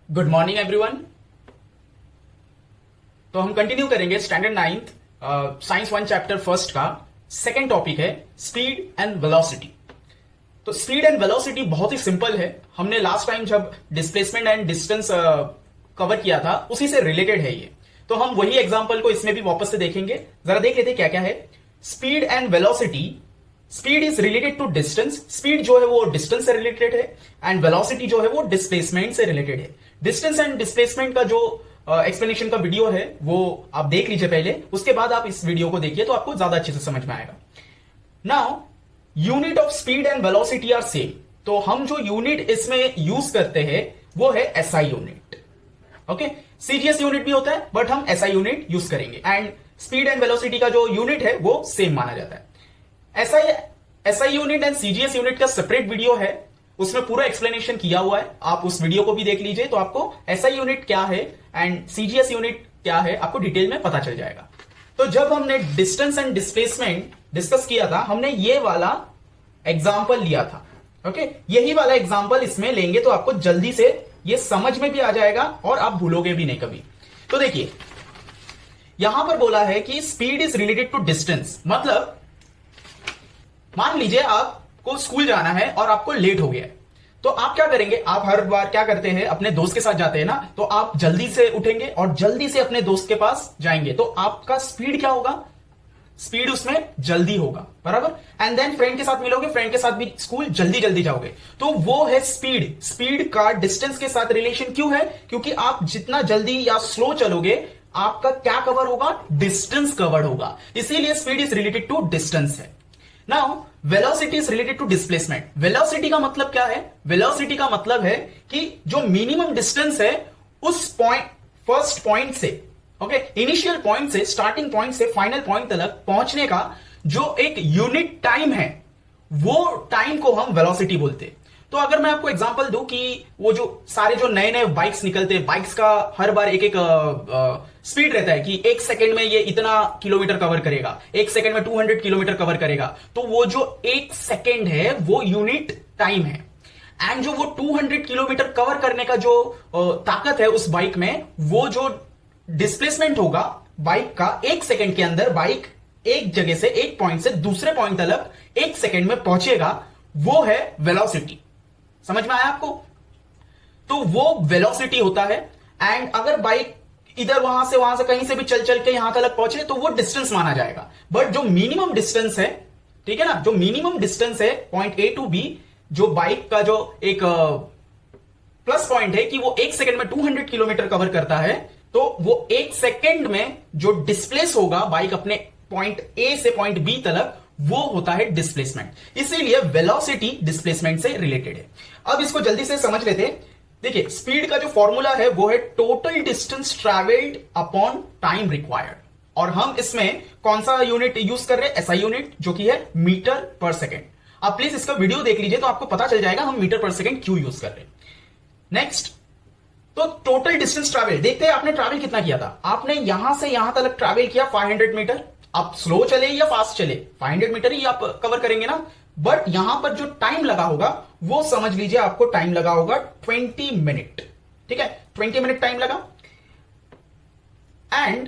Good morning everyone. तो हम continue करेंगे standard ninth science one chapter first का सेकेंड टॉपिक है स्पीड एंड वेलोसिटी। तो स्पीड एंड वेलोसिटी बहुत ही सिंपल है। हमने लास्ट टाइम जब डिस्प्लेसमेंट एंड डिस्टेंस कवर किया था उसी से रिलेटेड है ये। तो हम वही एग्जांपल को इसमें भी वापस से देखेंगे। जरा देख लेते क्या क्या है। Speed and velocity, speed is related to distance, speed जो है वो डिस्टेंस से रिलेटेड है एंड वेलोसिटी जो है वो डिस्प्लेसमेंट से रिलेटेड है। डिस्टेंस एंड डिस्प्लेसमेंट का जो एक्सप्लेनेशन का वीडियो है वो आप देख लीजिए पहले, उसके बाद आप इस वीडियो को देखिए तो आपको ज्यादा अच्छे से समझ में आएगा। Now unit of speed and velocity are same. तो हम जो यूनिट इसमें यूज करते हैं वो है SI unit. Okay, CGS unit भी होता है बट हम एसआई यूनिट यूज करेंगे एंड स्पीड एंड वेलोसिटी का जो यूनिट है वो सेम माना जाता है। SI unit and CGS unit का सेपरेट वीडियो है, उसमें पूरा एक्सप्लेनेशन किया हुआ है। आप उस वीडियो को भी देख लीजिए तो आपको एसआई यूनिट क्या है एंड सीजीएस यूनिट क्या है आपको डिटेल में पता चल जाएगा। तो जब हमने डिस्टेंस एंड डिस्प्लेसमेंट डिस्कस किया था हमने ये वाला एग्जाम्पल लिया था। ओके, यही वाला एग्जाम्पल इसमें लेंगे तो आपको जल्दी से ये समझ में भी आ जाएगा और आप भूलोगे भी नहीं कभी। तो देखिए यहां पर बोला है कि speed is related to distance. मतलब मान लीजिए आपको स्कूल जाना है और आपको लेट हो गया है, तो आप क्या करेंगे? आप हर बार क्या करते हैं, अपने दोस्त के साथ जाते हैं ना, तो आप जल्दी से उठेंगे और जल्दी से अपने दोस्त के पास जाएंगे। तो आपका स्पीड क्या होगा? स्पीड उसमें जल्दी होगा, बराबर। एंड देन फ्रेंड के साथ मिलोगे, फ्रेंड के साथ भी स्कूल जल्दी जल्दी जाओगे, तो वो है स्पीड। स्पीड का डिस्टेंस के साथ रिलेशन क्यों है? क्योंकि आप जितना जल्दी या स्लो चलोगे आपका क्या कवर होगा? डिस्टेंस कवर होगा। इसीलिए speed is related to distance है। Now velocity is related to displacement. Velocity का मतलब क्या है? वेलोसिटी का मतलब है कि जो मिनिमम डिस्टेंस है उस पॉइंट, फर्स्ट पॉइंट से, ओके, इनिशियल पॉइंट से, स्टार्टिंग पॉइंट से फाइनल पॉइंट तक पहुंचने का जो एक यूनिट टाइम है वो टाइम को हम वेलोसिटी बोलते हैं। तो अगर मैं आपको एग्जांपल दूं कि वो जो सारे जो नए नए बाइक्स निकलते हैं, बाइक्स का हर बार एक एक स्पीड रहता है कि एक सेकंड में ये इतना किलोमीटर कवर करेगा, एक सेकंड में 200 किलोमीटर कवर करेगा। तो वो जो एक सेकंड है वो यूनिट टाइम है एंड जो वो 200 किलोमीटर कवर करने का जो ताकत है उस बाइक में, वो जो डिस्प्लेसमेंट होगा बाइक का एक सेकंड के अंदर, बाइक एक जगह से, एक पॉइंट से दूसरे पॉइंट तक एक सेकंड में पहुंचेगा, वो है वेलोसिटी। समझ में आया आपको? तो वो वेलोसिटी होता है। एंड अगर बाइक इधर वहां से कहीं से भी चल चल के यहां तक पहुंचे तो वो डिस्टेंस माना जाएगा। बट जो मिनिमम डिस्टेंस है, ठीक है ना, जो मिनिमम डिस्टेंस है पॉइंट ए टू बी, जो बाइक का जो एक प्लस पॉइंट है कि वो एक सेकंड में 200 किलोमीटर कवर करता है, तो वो एक सेकंड में जो डिस्प्लेस होगा बाइक अपने पॉइंट ए से पॉइंट बी तक, वो होता है डिस्प्लेसमेंट। इसीलिए वेलोसिटी डिस्प्लेसमेंट से रिलेटेड है। अब इसको जल्दी से समझ लेते हैं। देखिए स्पीड का जो फॉर्मूला है वो है total distance travelled upon time required. और हम इसमें कौन सा यूनिट यूज कर रहे हैं? एसआई यूनिट, जो कि है मीटर पर सेकेंड। आप प्लीज इसका वीडियो देख लीजिए तो आपको पता चल जाएगा हम मीटर पर सेकेंड क्यों यूज कर रहे हैं। नेक्स्ट, तो टोटल डिस्टेंस ट्रैवल देखते हैं। आपने ट्रैवल कितना किया था? आपने यहां से यहां तक ट्रैवल किया 500 मीटर। आप स्लो चले या फास्ट चले, 500 मीटर ही आप कवर करेंगे ना। बट यहां पर जो टाइम लगा होगा वो समझ लीजिए आपको टाइम लगा होगा 20 मिनट। ठीक है, 20 मिनट टाइम लगा। एंड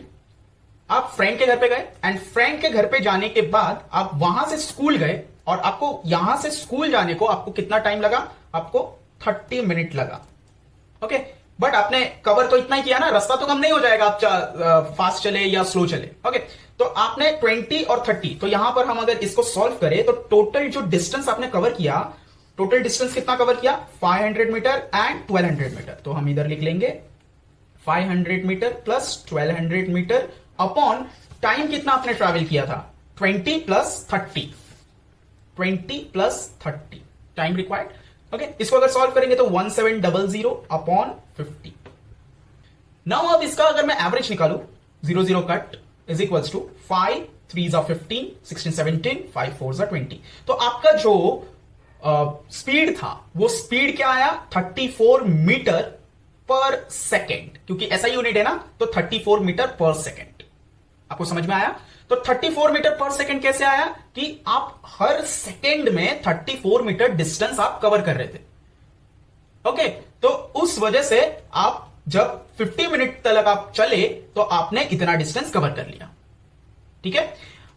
आप फ्रेंड के घर पे गए एंड फ्रेंड के घर पे जाने के बाद आप वहां से स्कूल गए और आपको यहां से स्कूल जाने को आपको कितना टाइम लगा? आपको 30 मिनट लगा। ओके, बट आपने कवर तो इतना ही किया ना, रास्ता तो कम नहीं हो जाएगा आप फास्ट चले या स्लो चले। ओके, तो आपने 20 और 30, तो यहां पर हम अगर इसको सॉल्व करें तो टोटल जो डिस्टेंस आपने कवर किया, टोटल डिस्टेंस कितना कवर किया? 500 मीटर एंड 1200 मीटर। तो हम इधर लिख लेंगे 500 metre plus 1200 metre upon time कितना आपने ट्रैवल किया था? 20 plus 30, 20 plus 30 time required. Okay, इसको अगर सॉल्व करेंगे तो 1700 अपॉन 50। नाउ अब इसका अगर मैं एवरेज निकालू, 0 0 cut is equals to 5 3s are 15, 16 17, 5 4s are 20। तो आपका जो स्पीड था वो स्पीड क्या आया? 34 मीटर पर सेकेंड, क्योंकि ऐसा यूनिट है ना, तो 34 मीटर पर सेकेंड। आपको समझ में आया? तो 34 मीटर पर सेकेंड कैसे आया? कि आप हर सेकेंड में 34 मीटर डिस्टेंस आप कवर कर रहे थे। ओके, तो उस वजह से आप जब 50 मिनट तक आप चले तो आपने इतना डिस्टेंस कवर कर लिया। ठीक है,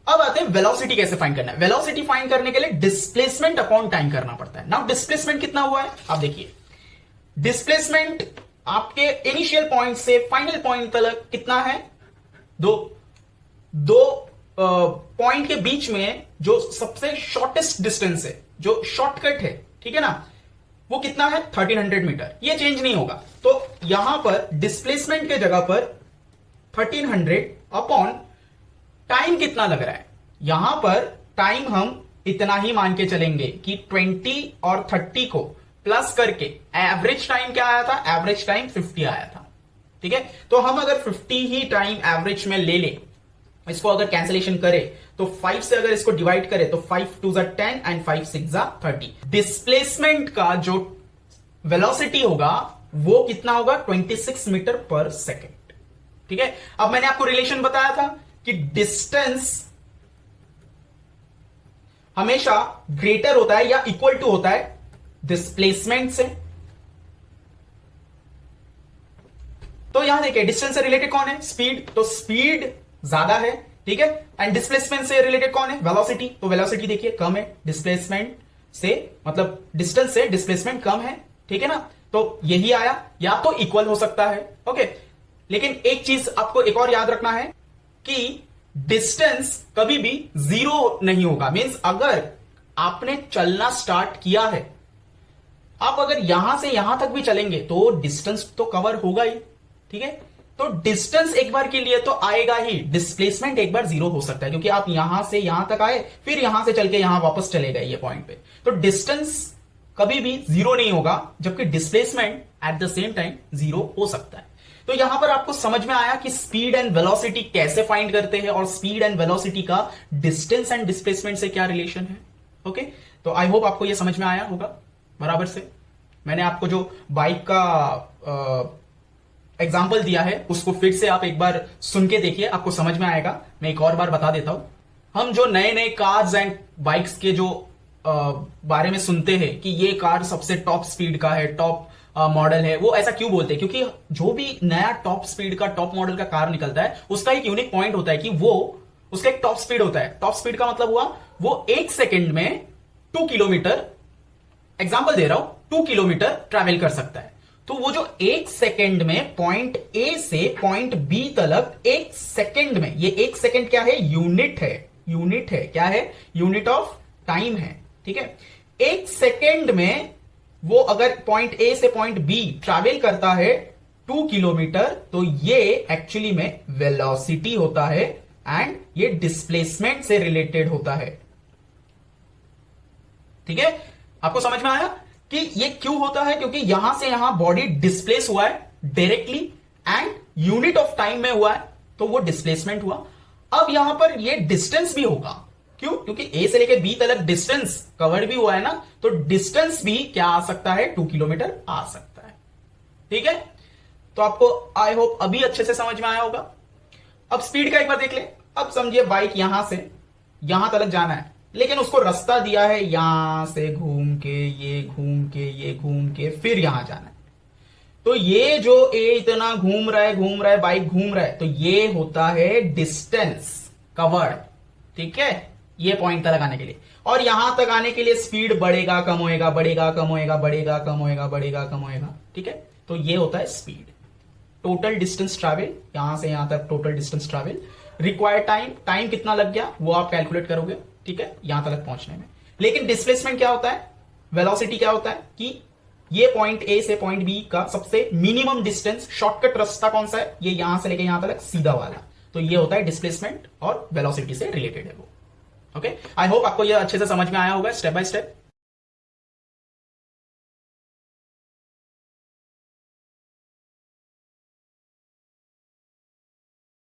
अब आते हैं वेलोसिटी कैसे फाइंड करना है। वेलोसिटी फाइंड करने के लिए डिस्प्लेसमेंट अपॉन टाइम करना पड़ता है। नाउ डिस्प्लेसमेंट कितना हुआ है आप देखिए, डिस्प्लेसमेंट आपके इनिशियल पॉइंट से फाइनल पॉइंट तक कितना है, दो पॉइंट के बीच में जो सबसे शॉर्टेस्ट डिस्टेंस है, जो शॉर्टकट है, ठीक है ना, वो कितना है 1300 मीटर। ये चेंज नहीं होगा। तो यहां पर डिस्प्लेसमेंट के जगह पर 1300 अपॉन टाइम कितना लग रहा है, यहां पर टाइम हम इतना ही मान के चलेंगे कि 20 और 30 को प्लस करके एवरेज टाइम क्या आया था, एवरेज टाइम 50 आया था। ठीक है, तो हम अगर 50 ही टाइम एवरेज में ले ले, इसको अगर कैंसिलेशन करे तो 5 से अगर इसको डिवाइड करे तो 5 2 10 एंड 5 6 30। डिस्प्लेसमेंट का जो वेलोसिटी होगा वो कितना होगा 26 मीटर पर सेकेंड। ठीक है, अब मैंने आपको रिलेशन बताया था कि डिस्टेंस हमेशा ग्रेटर होता है या इक्वल टू होता है डिस्प्लेसमेंट से। तो यहां देखिए डिस्टेंस से रिलेटेड कौन है, स्पीड, तो स्पीड ज्यादा है। ठीक है, एंड डिस्प्लेसमेंट से रिलेटेड कौन है, वेलोसिटी, तो वेलोसिटी देखिए कम है डिस्प्लेसमेंट से, मतलब डिस्टेंस से डिस्प्लेसमेंट कम है। ठीक है ना, तो यही आया, या तो इक्वल हो सकता है। ओके, लेकिन एक चीज आपको एक और याद रखना है कि डिस्टेंस कभी भी जीरो नहीं होगा। मींस अगर आपने चलना स्टार्ट किया है, आप अगर यहां से यहां तक भी चलेंगे तो डिस्टेंस तो कवर होगा ही। ठीक है, तो डिस्टेंस एक बार के लिए तो आएगा ही, डिस्प्लेसमेंट एक बार जीरो हो सकता है क्योंकि आप यहां से यहां तक आए, फिर यहां से चल के यहां वापस चले गए ये पॉइंट पे। तो डिस्टेंस कभी भी जीरो नहीं होगा, जबकि displacement at the same time zero हो सकता है। तो यहां पर आपको समझ में आया कि स्पीड एंड वेलोसिटी कैसे फाइंड करते हैं और स्पीड एंड वेलोसिटी का डिस्टेंस एंड डिस्प्लेसमेंट से क्या रिलेशन है। ओके, तो आई होप आपको यह समझ में आया होगा बराबर से। मैंने आपको जो बाइक का एग्जाम्पल दिया है उसको फिर से आप एक बार सुन के देखिए, आपको समझ में आएगा। मैं एक और बार बता देता हूं, हम जो नए नए कार्स एंड बाइक्स के जो बारे में सुनते हैं कि ये कार सबसे टॉप स्पीड का है, टॉप मॉडल है, वो ऐसा क्यों बोलते हैं, क्योंकि जो भी नया टॉप स्पीड का, टॉप मॉडल का कार निकलता है उसका एक यूनिक पॉइंट होता है कि वो उसका एक टॉप स्पीड होता है। टॉप स्पीड का मतलब हुआ वो 1 सेकेंड में 2 किलोमीटर, एग्जाम्पल दे रहा हूं, 2 किलोमीटर ट्रैवल कर सकता है। तो वो जो 1 सेकेंड में पॉइंट ए से पॉइंट बी तक 1 सेकेंड में, ये 1 सेकेंड क्या है, यूनिट है, यूनिट है, क्या है, यूनिट ऑफ टाइम है। ठीक है, 1 सेकेंड में वो अगर पॉइंट ए से पॉइंट बी ट्रैवल करता है 2 किलोमीटर, तो ये एक्चुअली में वेलोसिटी होता है एंड ये डिस्प्लेसमेंट से रिलेटेड होता है। ठीक है, आपको समझ में आया कि ये क्यों होता है, क्योंकि यहां से यहां बॉडी डिस्प्लेस हुआ है directly and unit of time में हुआ है, तो वो डिस्प्लेसमेंट हुआ। अब यहां पर ये डिस्टेंस भी होगा, क्यों, क्योंकि ए से लेकर बी तक डिस्टेंस कवर भी हुआ है ना, तो डिस्टेंस भी क्या आ सकता है, 2 किलोमीटर आ सकता है। ठीक है, तो आपको आई होप अभी अच्छे से समझ में आया होगा। अब स्पीड का एक बार देख ले। अब समझिए बाइक यहां से यहां तक जाना है, लेकिन उसको रास्ता दिया है यहां से घूम के, ये घूम के, ये घूम के, फिर यहां जाना है। तो ये जो ए इतना घूम रहा है, बाइक घूम रहा है, तो ये होता है डिस्टेंस कवर्ड। ठीक है, ये पॉइंट तक आने के लिए, और यहां तक आने के लिए स्पीड बढ़ेगा कम होएगा, बढ़ेगा कम होएगा, बढ़ेगा कम होएगा, बढ़ेगा कम होएगा। ठीक है, तो ये होता है स्पीड। टोटल डिस्टेंस ट्रैवल, यहां से यहां तक total distance travel, required time कितना लग गया वो आप कैलकुलेट करोगे। ठीक है, यहां तक पहुंचने में। लेकिन डिस्प्लेसमेंट क्या होता है, वेलोसिटी क्या होता है कि ये पॉइंट ए से पॉइंट बी का सबसे मिनिमम डिस्टेंस, शॉर्टकट रास्ता कौन सा है, ये यहां से लेके यहां तक सीधा वाला, तो ये होता है डिस्प्लेसमेंट और वेलोसिटी से रिलेटेड है वो। ओके, आई होप आपको ये अच्छे से समझ में आया होगा स्टेप बाय स्टेप।